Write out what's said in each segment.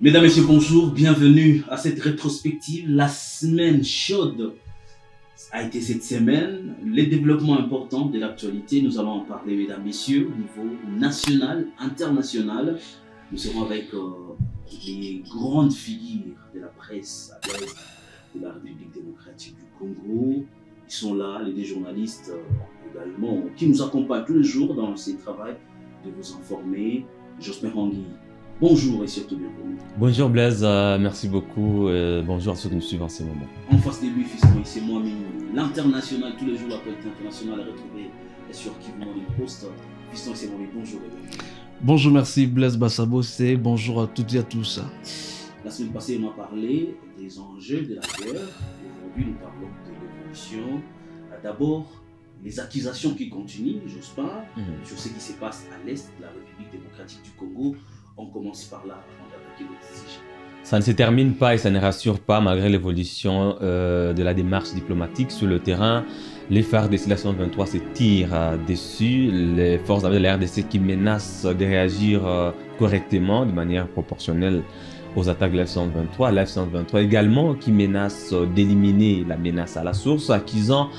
Mesdames, Messieurs, bonjour, bienvenue à cette rétrospective. La semaine chaude a été cette semaine. Les développements importants de l'actualité, nous allons en parler, mesdames, messieurs, au niveau national, international. Nous serons avec les grandes figures de la presse à l'est de la République démocratique du Congo. Ils sont là, les deux journalistes également, qui nous accompagnent tous les jours dans ce travail de vous informer. Jospin Rangui. Bonjour et surtout bienvenue. Bonjour Blaise, merci beaucoup. Bonjour à ceux qui nous suivent en ce moment. En face de lui, fiston, c'est moi-même. L'international, tous les jours, l'actualité internationale est retrouvée sur Kivu Morning Post. Fiston, c'est moi-même. Bonjour et bienvenue. Bonjour, merci Blaise Bassabo, c'est bonjour à toutes et à tous. La semaine passée, on a parlé des enjeux de la guerre. Aujourd'hui, nous parlons de l'évolution. D'abord, les accusations qui continuent, Jospin, sur ce qui se passe à l'est de la République démocratique du Congo. On commence par là avant d'attaquer le sujet. Ça ne se termine pas et ça ne rassure pas malgré l'évolution de la démarche diplomatique sur le terrain. Les FARDC de la 123 se tirent dessus. Les forces armées de la RDC qui menacent de réagir correctement, de manière proportionnelle aux attaques de la F-123. La F-123 également qui menace d'éliminer la menace à la source, accusant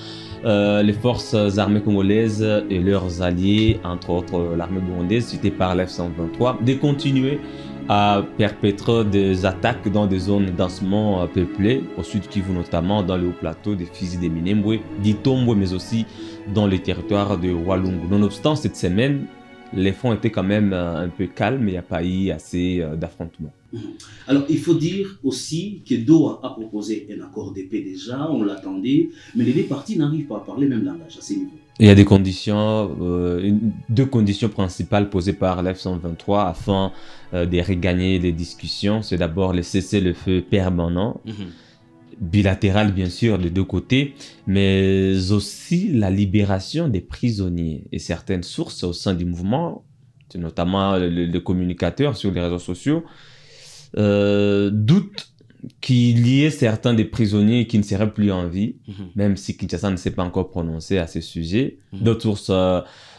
les forces armées congolaises et leurs alliés, entre autres l'armée burundaise citée par la F-123, de continuer à perpétrer des attaques dans des zones densément peuplées, au sud Kivu notamment, dans le haut plateau des Fizi de Minembwe, d'Itombwe, mais aussi dans les territoires de Walungu. Nonobstant, cette semaine, les fronts étaient quand même un peu calmes, il n'y a pas eu assez d'affrontements. Alors, il faut dire aussi que Doha a proposé un accord de paix déjà, on l'attendait, mais les deux parties n'arrivent pas à parler même langage à ces niveaux. Il y a des conditions, deux conditions principales posées par l'F-123 afin de regagner les discussions. C'est d'abord le cessez-le-feu permanent, bilatéral bien sûr des deux côtés, mais aussi la libération des prisonniers. Et certaines sources au sein du mouvement, notamment les communicateurs sur les réseaux sociaux, doutent qu'il y ait certains des prisonniers qui ne seraient plus en vie, même si Kinshasa ne s'est pas encore prononcé à ce sujet. D'autres sources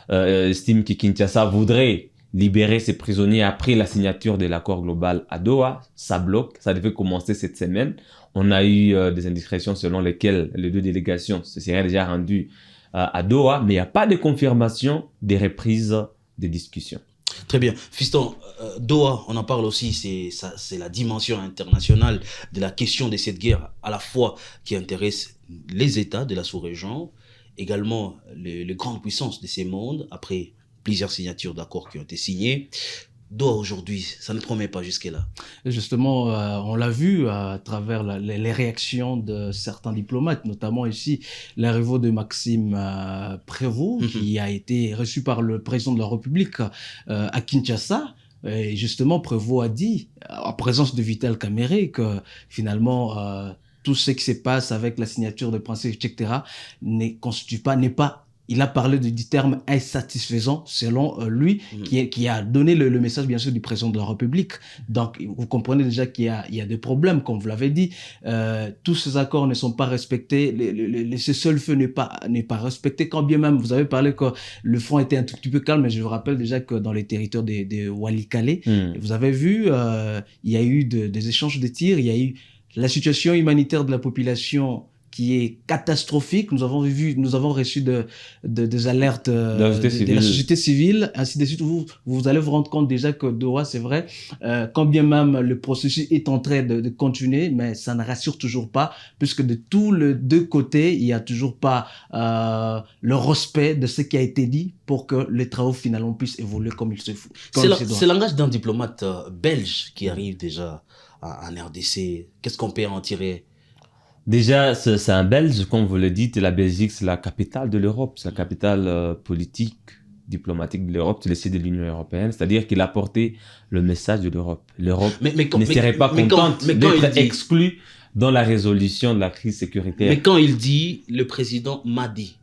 estiment que Kinshasa voudrait libérer ces prisonniers après la signature de l'accord global à Doha. Ça bloque, ça devait commencer cette semaine. On a eu des indiscrétions selon lesquelles les deux délégations se seraient déjà rendues à Doha, mais il n'y a pas de confirmation des reprises des discussions. Très bien. Fiston, Doha, on en parle aussi, c'est la dimension internationale de la question de cette guerre, à la fois qui intéresse les États de la sous-région, également les grandes puissances de ces mondes, après plusieurs signatures d'accords qui ont été signés. Doha aujourd'hui, ça ne promet pas jusque-là. Justement, on l'a vu à travers les réactions de certains diplomates, notamment ici l'arrivée de Maxime Prévost, qui a été reçu par le président de la République à Kinshasa. Et justement, Prévost a dit, en présence de Vital Kamerhe, que finalement, tout ce qui se passe avec la signature de principes, etc., n'est pas il a parlé du terme insatisfaisant, selon lui, qui a donné le message, bien sûr, du président de la République. Donc, vous comprenez déjà qu'il y a des problèmes, comme vous l'avez dit. Tous ces accords ne sont pas respectés. Ce seul feu n'est pas respecté. Quand bien même, vous avez parlé que le front était un tout petit peu calme, mais je vous rappelle déjà que dans les territoires de Walikale, vous avez vu, il y a eu des échanges de tirs, il y a eu la situation humanitaire de la population qui est catastrophique. Nous avons reçu des alertes de la société civile, ainsi de suite. Vous allez vous rendre compte déjà que Doha, c'est vrai, quand bien même le processus est en train de continuer, mais ça ne rassure toujours pas, puisque de tous les deux côtés, il n'y a toujours pas le respect de ce qui a été dit pour que les travaux finalement puissent évoluer comme il se faut. C'est le langage d'un diplomate belge qui arrive déjà en RDC. Qu'est-ce qu'on peut en tirer? Déjà, c'est un Belge, comme vous le dites, la Belgique, c'est la capitale de l'Europe, c'est la capitale politique, diplomatique de l'Europe, c'est le siège de l'Union européenne, c'est-à-dire qu'il a porté le message de l'Europe. L'Europe ne serait pas contente d'être exclue dans la résolution de la crise sécuritaire. Mais quand il dit « le président m'a dit »,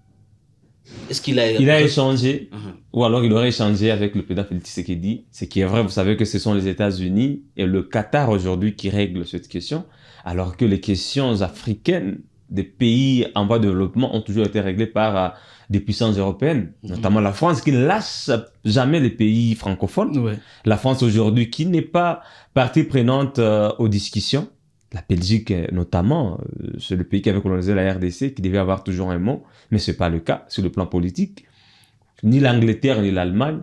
est-ce qu'il a... Il a échangé, ou alors il aurait échangé avec le président Félix Tshisekedi. Ce qui est vrai, vous savez que ce sont les États-Unis et le Qatar aujourd'hui qui règlent cette question, alors que les questions africaines des pays en voie de développement ont toujours été réglés par des puissances européennes, notamment la France, qui ne lâche jamais les pays francophones. Ouais. La France aujourd'hui, qui n'est pas partie prenante aux discussions. La Belgique, notamment, c'est le pays qui avait colonisé la RDC, qui devait avoir toujours un mot, mais ce n'est pas le cas sur le plan politique. Ni l'Angleterre, ni l'Allemagne.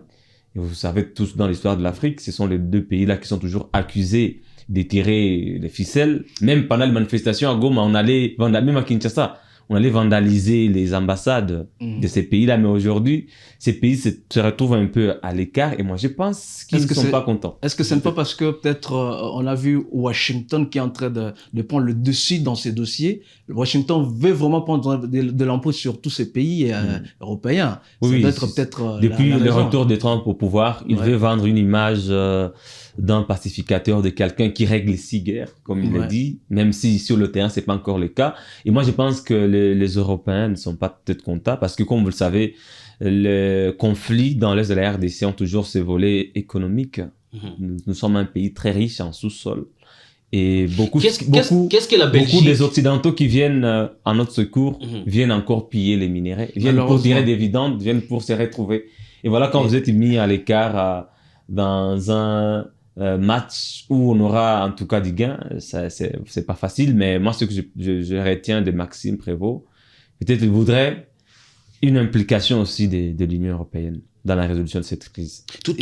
Et vous savez tous dans l'histoire de l'Afrique, ce sont les deux pays-là qui sont toujours accusés de tirer les ficelles. Même pendant les manifestations à Goma, même à Kinshasa, on allait vandaliser les ambassades de ces pays-là. Mais aujourd'hui, ces pays se retrouvent un peu à l'écart. Et moi, je pense qu'ils ne sont pas contents. Est-ce que ce n'est pas parce que peut-être on a vu Washington qui est en train de prendre le dessus dans ces dossiers? Washington veut vraiment prendre de l'impôt sur tous ces pays européens. Oui, ça doit être peut-être depuis la le raison. retour de Trump au pouvoir, il veut vendre une image d'un pacificateur, de quelqu'un qui règle 6 guerres, comme il le dit, même si sur le terrain, c'est pas encore le cas. Et moi, je pense que les Européens ne sont pas peut-être contents parce que, comme vous le savez, les conflits dans l'Est de la RDC ont toujours ce volet économique. Nous sommes un pays très riche en sous-sol. Et qu'est-ce que la Belgique? Beaucoup des Occidentaux qui viennent à notre secours viennent encore piller les minéraux, viennent pour tirer des dividendes, viennent pour se retrouver. Et voilà, quand vous êtes mis à l'écart dans un match où on aura en tout cas du gain, c'est pas facile, mais moi ce que je retiens de Maxime Prévost, peut-être il voudrait une implication aussi de l'Union européenne dans la résolution de cette crise. Il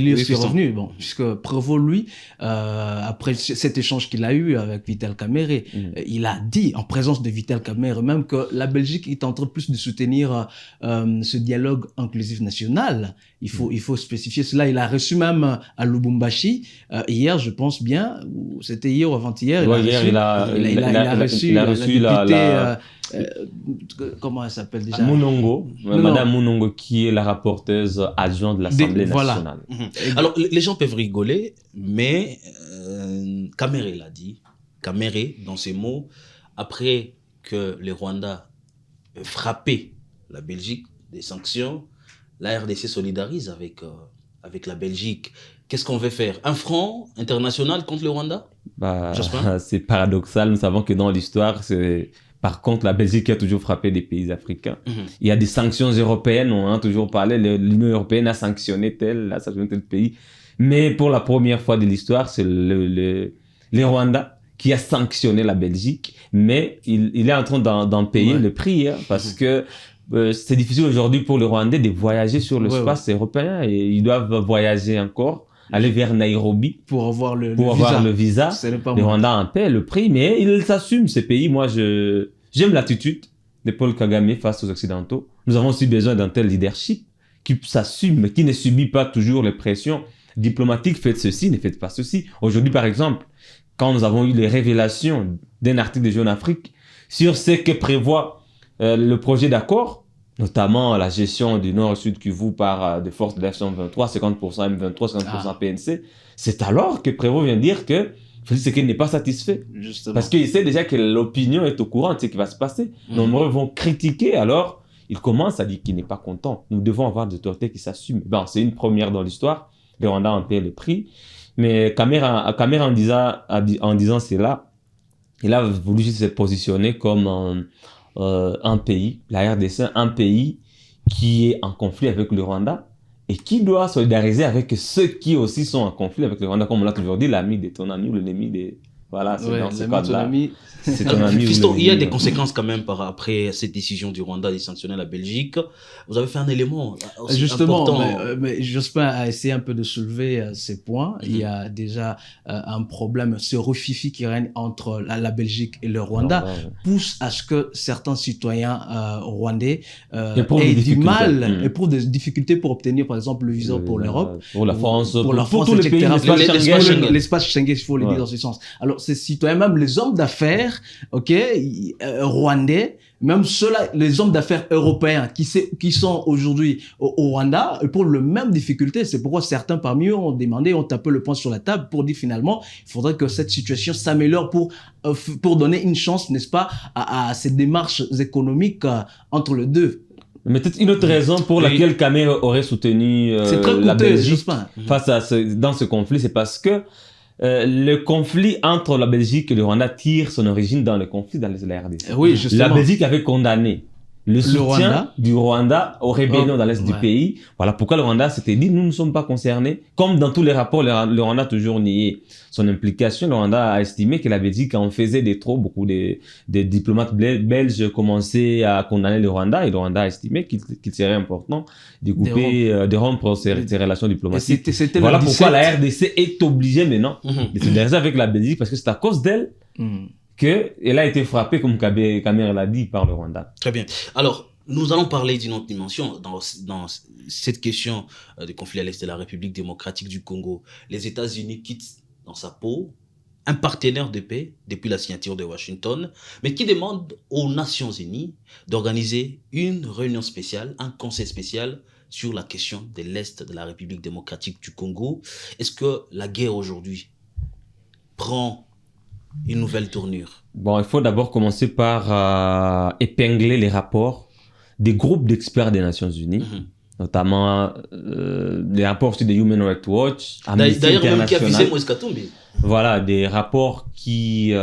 est aussi revenu, bon, puisque Prévost, lui, après cet échange qu'il a eu avec Vital Kamerhe, il a dit, en présence de Vital Kamerhe, même que la Belgique est en train plus de soutenir ce dialogue inclusif national. Il faut spécifier cela. Il a reçu même à Lubumbashi, hier, je pense bien, ou c'était hier ou avant-hier, il a reçu la députée... comment elle s'appelle déjà? Mounongo, Madame Mounongo, qui est la rapporteuse adjointe de l'Assemblée nationale. Alors, les gens peuvent rigoler, mais Kamerhe l'a dit. Kamerhe, dans ses mots, après que les Rwandais frappé la Belgique des sanctions, la RDC solidarise avec la Belgique. Qu'est-ce qu'on veut faire? Un front international contre le Rwanda? C'est paradoxal. Nous savons que dans l'histoire, par contre, la Belgique a toujours frappé des pays africains. Il y a des sanctions européennes, on en a toujours parlé. L'Union européenne a sanctionné tel pays. Mais pour la première fois de l'histoire, c'est les Rwandais qui a sanctionné la Belgique. Mais il est en train d'en payer le prix, parce que c'est difficile aujourd'hui pour les Rwandais de voyager sur l'espace européen. Et ils doivent voyager encore, aller vers Nairobi pour avoir le visa. Les Rwandais en paient le prix, mais ils s'assument, ces pays. Moi, j'aime l'attitude de Paul Kagame face aux Occidentaux. Nous avons aussi besoin d'un tel leadership qui s'assume, mais qui ne subit pas toujours les pressions diplomatiques. Faites ceci, ne faites pas ceci. Aujourd'hui, par exemple, quand nous avons eu les révélations d'un article de Jeune Afrique sur ce que prévoit le projet d'accord, notamment la gestion du Nord et Sud Kivu par des forces de l'F-23, 50% M23, 50% PNC, c'est alors que Prévost vient dire que Félix Tshisekedi n'est pas satisfait. Justement. Parce qu'il sait déjà que l'opinion est au courant de ce qui va se passer. Nombreux vont critiquer, alors il commence à dire qu'il n'est pas content. Nous devons avoir des autorités qui s'assument. Bon, c'est une première dans l'histoire. Les Rwandais ont payé le prix. Mais Kamerhe, en disant cela, il a voulu juste se positionner comme un pays, la RDC, un pays qui est en conflit avec le Rwanda et qui doit solidariser avec ceux qui aussi sont en conflit avec le Rwanda, comme on l'a toujours dit, l'ami de ton ami ou l'ennemi de... Voilà, c'est dans ce cadre-là. C'est ton ami. Fiston, il y a des conséquences quand même après cette décision du Rwanda de sanctionner la Belgique. Vous avez fait un élément aussi important. Mais Jospin a essayé un peu de soulever ces points. Il y a déjà un problème, ce refifi qui règne entre la Belgique et le Rwanda pousse à ce que certains citoyens rwandais aient du mal, éprouvent des difficultés pour obtenir, par exemple, le visa pour l'Europe, pour la France, pour tous les pays, l'espace Schengen, il faut le dire dans ce sens. Alors, ces citoyens, même les hommes d'affaires, rwandais, même ceux-là, les hommes d'affaires européens qui sont aujourd'hui au Rwanda, pour le même difficulté. C'est pourquoi certains parmi eux ont demandé, ont tapé le poing sur la table pour dire finalement, il faudrait que cette situation s'améliore pour donner une chance, n'est-ce pas, à ces démarches économiques entre les deux. Mais peut-être une autre raison pour laquelle Kamerhe aurait soutenu la Belgique face à dans ce conflit, c'est parce que le conflit entre la Belgique et le Rwanda tire son origine dans le conflit dans la RDC. Oui, justement. La Belgique avait condamné le soutien du Rwanda aux rébellions dans l'est du pays. Voilà pourquoi le Rwanda s'était dit, nous ne sommes pas concernés. Comme dans tous les rapports, le Rwanda a toujours nié son implication. Le Rwanda a estimé que la Belgique en faisait des trop. Beaucoup des diplomates belges commençaient à condamner le Rwanda et le Rwanda a estimé qu'il serait important de couper, de rompre ses relations diplomatiques. Voilà pourquoi la RDC est obligée maintenant de se dégager avec la Belgique, parce que c'est à cause d'elle qu'elle a été frappée, comme Kamer l'a dit, par le Rwanda. Très bien. Alors, nous allons parler d'une autre dimension dans cette question du conflit à l'est de la République démocratique du Congo. Les États-Unis quittent dans sa peau un partenaire de paix depuis la signature de Washington, mais qui demande aux Nations Unies d'organiser une réunion spéciale, un conseil spécial sur la question de l'est de la République démocratique du Congo. Est-ce que la guerre aujourd'hui prend une nouvelle tournure? Bon, il faut d'abord commencer par épingler les rapports des groupes d'experts des Nations Unies, notamment les rapports aussi de Human Rights Watch, Amnesty D'ailleurs, même qui a International. visé Moïse Katumbi. Voilà, des rapports qui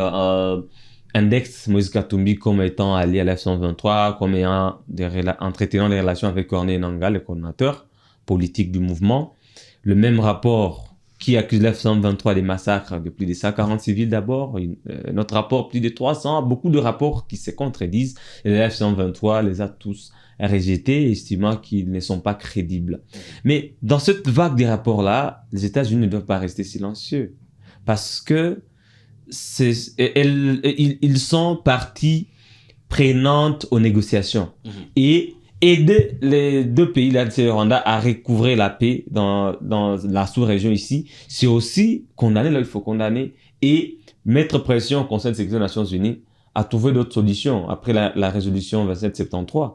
indexent Moïse Katumbi comme étant allié à l'F-123, comme ayant entretenant des relations avec Corneille Nangaa, le coordinateur politique du mouvement. Le même rapport qui accuse l'F-123 des massacres de plus de 140 civils d'abord, notre rapport plus de 300, beaucoup de rapports qui se contredisent, et l'F-123 les a tous rejetés, estimant qu'ils ne sont pas crédibles. Mais dans cette vague des rapports-là, les États-Unis ne doivent pas rester silencieux, parce que ils sont partie prenante aux négociations. Et aider les deux pays, l'RDC et le Rwanda, à recouvrer la paix dans la sous-région ici, c'est aussi condamner là où il faut condamner et mettre pression au Conseil de sécurité des Nations Unies à trouver d'autres solutions après la résolution 2773.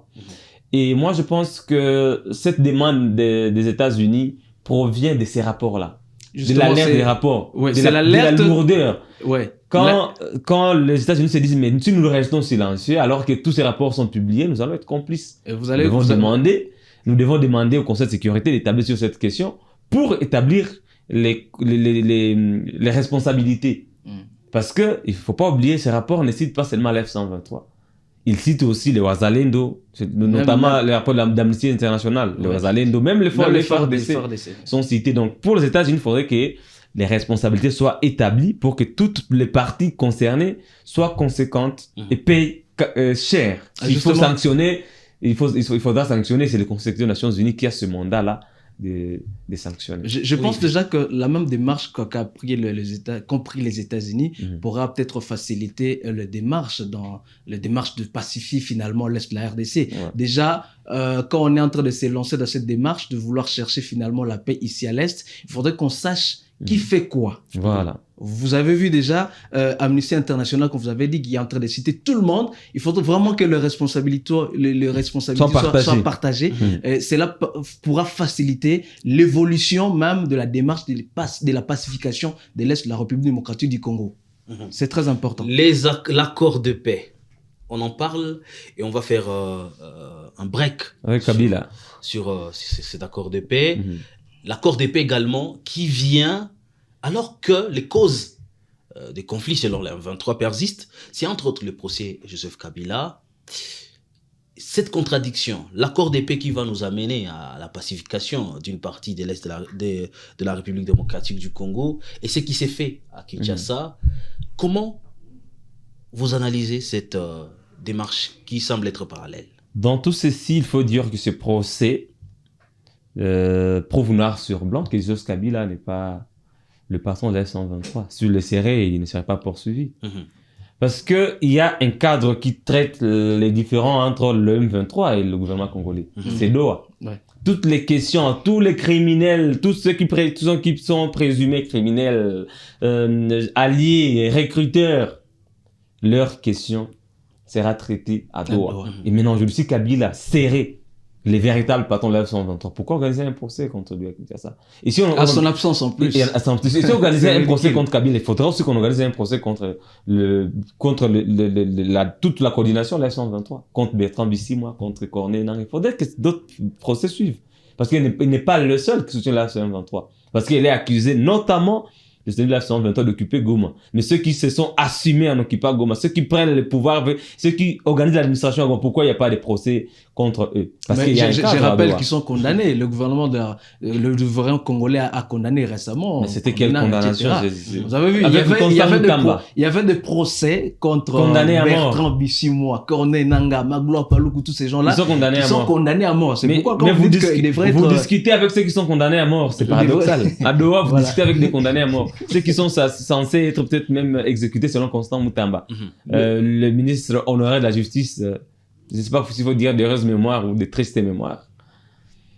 Et moi, je pense que cette demande des États-Unis provient de ces rapports-là. Justement, de l'alerte des rapports, de la lourdeur. Ouais. Quand les États-Unis se disent, mais si nous restons silencieux, alors que tous ces rapports sont publiés, nous allons être complices. Et nous devons demander au Conseil de sécurité d'établir sur cette question pour établir les responsabilités. Parce que il faut pas oublier, ces rapports ne citent pas seulement l'F-123. Ils citent aussi les Wazalendo, notamment les rapports d'Amnesty International, les Wazalendo, même les FARDC sont cités. Donc, pour les États-Unis, il faudrait que les responsabilités soient établies pour que toutes les parties concernées soient conséquentes et payent cher. Il faut sanctionner, il faudra sanctionner, c'est le Conseil des Nations Unies qui a ce mandat-là de sanctionner. Je pense déjà que la même démarche qu'ont pris les États-Unis pourra peut-être faciliter les démarches de pacifier finalement l'Est de la RDC. Ouais. Déjà, quand on est en train de se lancer dans cette démarche, de vouloir chercher finalement la paix ici à l'Est, il faudrait qu'on sache qui fait quoi. Voilà. Vous avez vu déjà Amnesty International, quand vous avez dit qu'il est en train de citer tout le monde, il faudrait vraiment que les responsabilités soient partagées. Cela pourra faciliter l'évolution même de la démarche de la pacification de l'Est de la République démocratique du Congo. C'est très important. L'accord de paix, on en parle et on va faire un break avec Kabila sur cet accord de paix. L'accord de paix également qui vient alors que les causes des conflits selon les 23 persistent. C'est entre autres le procès Joseph Kabila. Cette contradiction, l'accord de paix qui va nous amener à la pacification d'une partie de l'Est de la République démocratique du Congo et ce qui s'est fait à Kinshasa, comment vous analysez cette démarche qui semble être parallèle? Dans tout ceci, il faut dire que ce procès prouve noir sur blanc que Joseph Kabila n'est pas le patron de la F-123. S'il le serait, il ne serait pas poursuivi. Parce qu'il y a un cadre qui traite les différends entre le M23 et le gouvernement congolais. C'est Doha. Ouais. Toutes les questions, tous les criminels, tous ceux qui sont présumés criminels, alliés, recruteurs, leur question sera traitée à Doha. Et maintenant, je le dis, Kabila serré les véritables patrons de la F-123. Pourquoi organiser un procès contre lui à ça? Et si à son absence en plus. Et si on organisait un procès contre Kabila, il faudrait aussi qu'on organise un procès contre toute la coordination de la F-123. Contre Bertrand Bisimwa, contre Corneille Nangaa. Il faudrait que d'autres procès suivent. Parce qu'il n'est pas le seul qui soutient la F-123. Parce qu'il est accusé notamment le Sénégal 1923 d'occuper Goma. Mais ceux qui se sont assumés en occupant Goma, ceux qui prennent le pouvoir, ceux qui organisent l'administration à Goma, pourquoi il n'y a pas de procès contre eux? Parce qu'il y a un cadre je rappelle à qu'ils sont condamnés. Le gouvernement congolais a condamné récemment. Mais c'était quelle condamnation? Vous avez vu, il y avait des procès contre Bertrand Bisimwa, Corneille Nangaa, Magloire Paluku, tous ces gens-là. Ils sont condamnés à mort. C'est pourquoi quand vous dites qu'il devrait être... Vous discutez avec ceux qui sont condamnés à mort, c'est paradoxal. À Doha, vous discutez avec des condamnés à mort. Ceux qui sont censés être peut-être même exécutés selon Constant Moutamba. Le ministre honoraire de la Justice, je ne sais pas s'il faut dire d'heureuse mémoire ou de triste mémoire.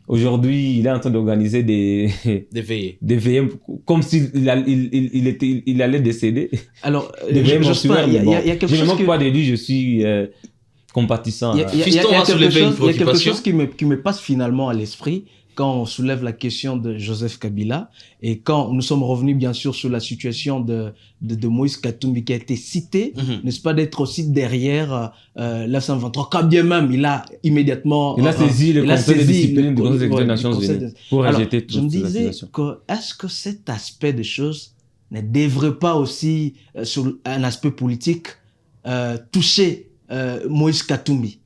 Aujourd'hui, il est en train d'organiser des veillées comme s'il allait décéder. Alors, il y a quelque chose je ne me moque pas de lui, je suis compatissant. Il y a quelque chose qui me passe finalement à l'esprit quand on soulève la question de Joseph Kabila et quand nous sommes revenus bien sûr sur la situation de Moïse Katumbi qui a été cité, n'est-ce pas, d'être aussi derrière l'F-123, quand bien même il a immédiatement... Il a saisi le Conseil de discipline du Conseil des Nations Unies pour rejeter toute la situation. Je me disais est-ce que cet aspect des choses ne devrait pas aussi, sur un aspect politique, toucher Moïse Katumbi,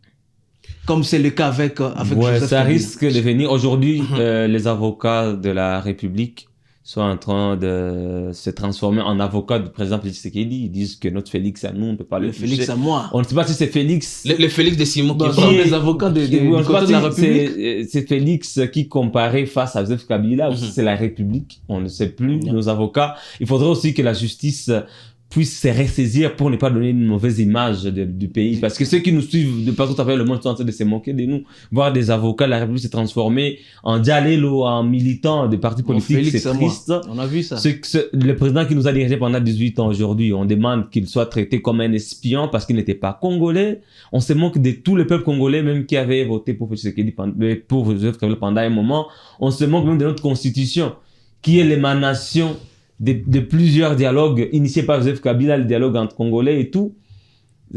comme c'est le cas avec Joseph ça Kabila. risque de venir. Aujourd'hui, les avocats de la République sont en train de se transformer en avocats du président Félix Tshisekedi. Ils disent que notre Félix à nous, on ne peut pas le toucher. Félix à moi. On ne sait pas si c'est Félix. Le Félix de Simon qui sont des avocats du côté de la République. C'est Félix qui comparait face à Joseph Kabila ou si c'est la République. On ne sait plus. Nos avocats. Il faudrait aussi que la justice puisse se ressaisir pour ne pas donner une mauvaise image du pays. Parce que ceux qui nous suivent de partout à travers le monde sont en train de se moquer de nous. Voir des avocats de la République se transformer en dialélo, en militants des partis politiques, c'est triste. On a vu ça. Le président qui nous a dirigé pendant 18 ans aujourd'hui, on demande qu'il soit traité comme un espion parce qu'il n'était pas congolais. On se moque de tout le peuple congolais, même qui avait voté pour Joseph Kabila pendant un moment. On se moque même de notre constitution, qui est l'émanation de plusieurs dialogues initiés par Joseph Kabila, le dialogue entre Congolais et tout.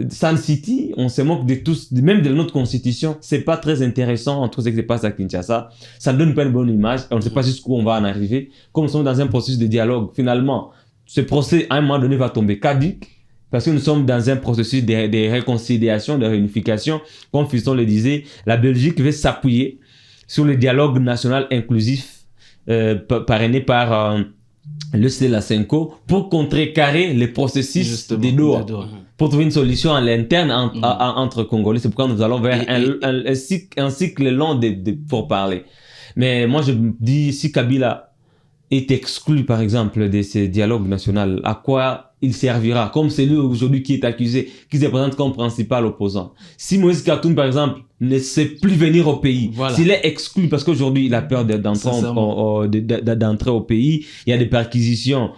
Sun City, on se moque de tous, même de notre constitution. C'est pas très intéressant entre ce qui se passe à Kinshasa. Ça ne donne pas une bonne image. On ne sait pas jusqu'où on va en arriver. Comme nous sommes dans un processus de dialogue, finalement, ce procès, à un moment donné, va tomber caduc. Parce que nous sommes dans un processus de réconciliation, de réunification. Comme Fiston le disait, la Belgique veut s'appuyer sur le dialogue national inclusif parrainé par le CELACENCO pour contrecarrer les processus de Doha, pour trouver une solution à l'interne entre Congolais. C'est pourquoi nous allons vers un cycle long pour parler. Mais moi, je me dis, si Kabila est exclu, par exemple, de ce dialogue national, à quoi il servira? Comme c'est lui aujourd'hui qui est accusé, qui se présente comme principal opposant. Si Moïse Katumbi, par exemple, ne sait plus venir au pays, s'il est exclu parce qu'aujourd'hui il a peur d'entrer au pays, il y a des perquisitions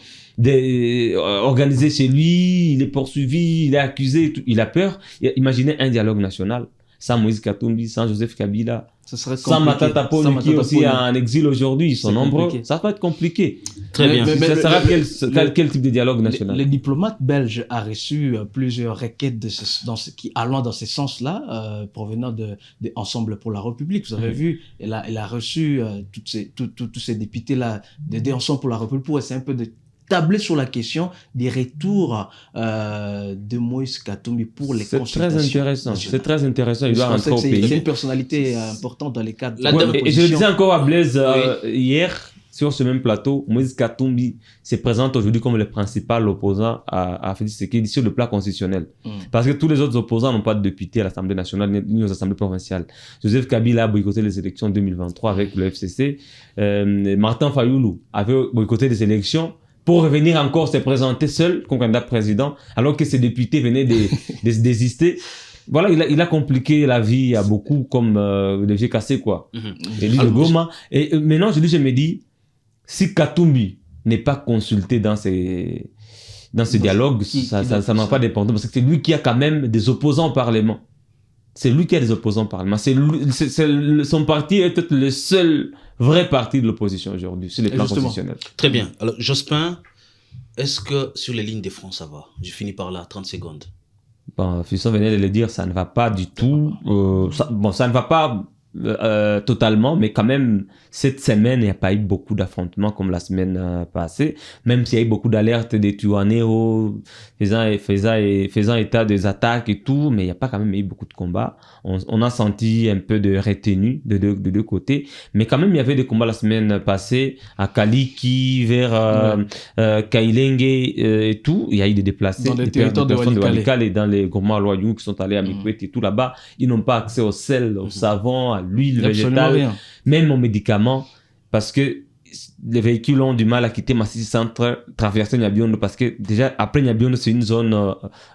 organisées chez lui, il est poursuivi, il est accusé, il a peur. Imaginez un dialogue national sans Moïse Katumbi, sans Joseph Kabila, sans Matata Ponyo qui est aussi en exil aujourd'hui, ils sont nombreux. Ça va être compliqué. Très bien. Ça sera quel type de dialogue national? Le diplomate belge a reçu plusieurs requêtes allant dans ce sens-là, provenant de Ensemble pour la République. Vous avez vu, elle a reçu tous ces députés-là de Ensemble pour la République pour essayer un peu de tabler sur la question des retours de Moïse Katumbi pour les consultations. C'est très intéressant. Il doit rentrer au pays. C'est une personnalité importante dans les cadres de la et je le disais encore à Blaise hier, sur ce même plateau, Moïse Katumbi se présente aujourd'hui comme le principal opposant à Félix Tshisekedi sur le plan constitutionnel. Parce que tous les autres opposants n'ont pas de députés à l'Assemblée nationale ni aux assemblées provinciales. Joseph Kabila a boycotté les élections 2023 avec le FCC. Martin Fayoulou avait boycotté les élections pour revenir encore se présenter seul comme candidat président, alors que ses députés venaient de désister. Voilà, il a compliqué la vie à beaucoup, comme le vieux cassé, quoi. Et lui, le Goma. Et maintenant, je me dis, si Katumbi n'est pas consulté dans ce dialogue, ça n'a pas d'importance, parce que c'est lui qui a quand même des opposants au Parlement. C'est lui qui a des opposants au Parlement. Son parti est peut-être le seul vrai parti de l'opposition aujourd'hui, sur les plans constitutionnels. Très bien. Alors, Jospin, est-ce que sur les lignes de front, ça va? Je finis par là, 30 secondes. Bon, Fisson venait de le dire, ça ne va pas du tout. Ça ne va pas totalement, mais quand même, cette semaine, il n'y a pas eu beaucoup d'affrontements comme la semaine passée, même s'il y a eu beaucoup d'alertes des Tuaneros faisant état des attaques et tout, mais il n'y a pas quand même eu beaucoup de combats. On a senti un peu de retenue de deux côtés, mais quand même, il y avait des combats la semaine passée à Kaliki, vers Kailenge et tout. Il y a eu des déplacés, dans les des territoires de personnes de Walikale Walikale et dans les groupements loyaux qui sont allés à Mikwet et tout là-bas. Ils n'ont pas accès au sel, au savon, à l'huile végétale, rien. même aux médicaments, parce que les véhicules ont du mal à quitter Masisi Centre, traverser Nyabiondo, parce que déjà, après Nyabiondo, c'est une zone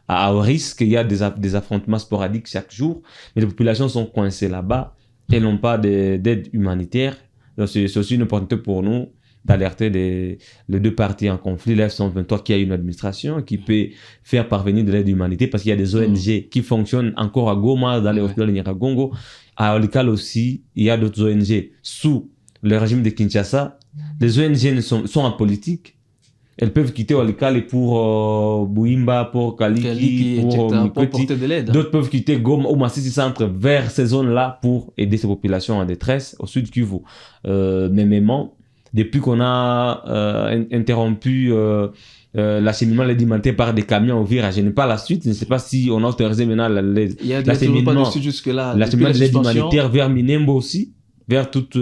à haut risque, il y a des affrontements sporadiques chaque jour, mais les populations sont coincées là-bas, elles n'ont pas d'aide humanitaire, donc c'est aussi une opportunité pour nous d'alerter les deux parties en conflit, la F-123 qui a une administration, qui peut faire parvenir de l'aide humanitaire, parce qu'il y a des ONG qui fonctionnent encore à Goma, dans les hôpitaux de Nyiragongo. À Walikale aussi, il y a d'autres ONG. Sous le régime de Kinshasa, les ONG sont en politique. Elles peuvent quitter Walikale pour Bouimba, pour Kaliki, pour Mikweti. Porter de l'aide. D'autres peuvent quitter Goma ou Masisi Centre vers ces zones-là pour aider ces populations en détresse au sud Kivu. Mêmement, depuis qu'on a interrompu l'acheminement de l'aide humanitaire par des camions au Vira, je n'ai pas la suite, je ne sais pas si on a autorisé maintenant l'acheminement de l'aide humanitaire vers Minembo aussi, vers toutes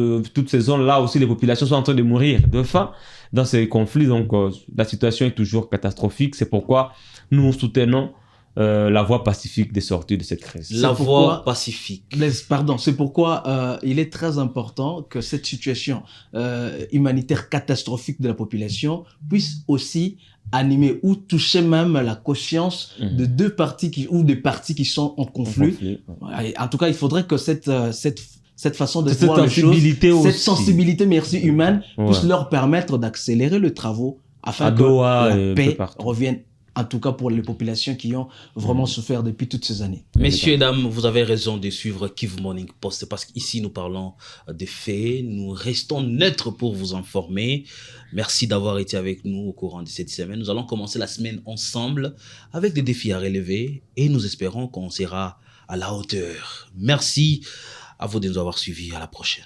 ces zones-là aussi, les populations sont en train de mourir de faim dans ces conflits, donc la situation est toujours catastrophique, c'est pourquoi nous soutenons la voie pacifique de sortie de cette crise. La voie pacifique. Pardon, c'est pourquoi il est très important que cette situation humanitaire catastrophique de la population puisse aussi animer ou toucher même la conscience de deux parties ou des parties qui sont en conflit. En tout cas, il faudrait que cette façon de voir les choses, cette sensibilité humaine puisse leur permettre d'accélérer le travail afin que la paix revienne, en tout cas pour les populations qui ont vraiment souffert depuis toutes ces années. Messieurs et dames, vous avez raison de suivre Kivu Morning Post, parce qu'ici nous parlons des faits, nous restons neutres pour vous informer. Merci d'avoir été avec nous au courant de cette semaine. Nous allons commencer la semaine ensemble avec des défis à relever et nous espérons qu'on sera à la hauteur. Merci à vous de nous avoir suivis. À la prochaine.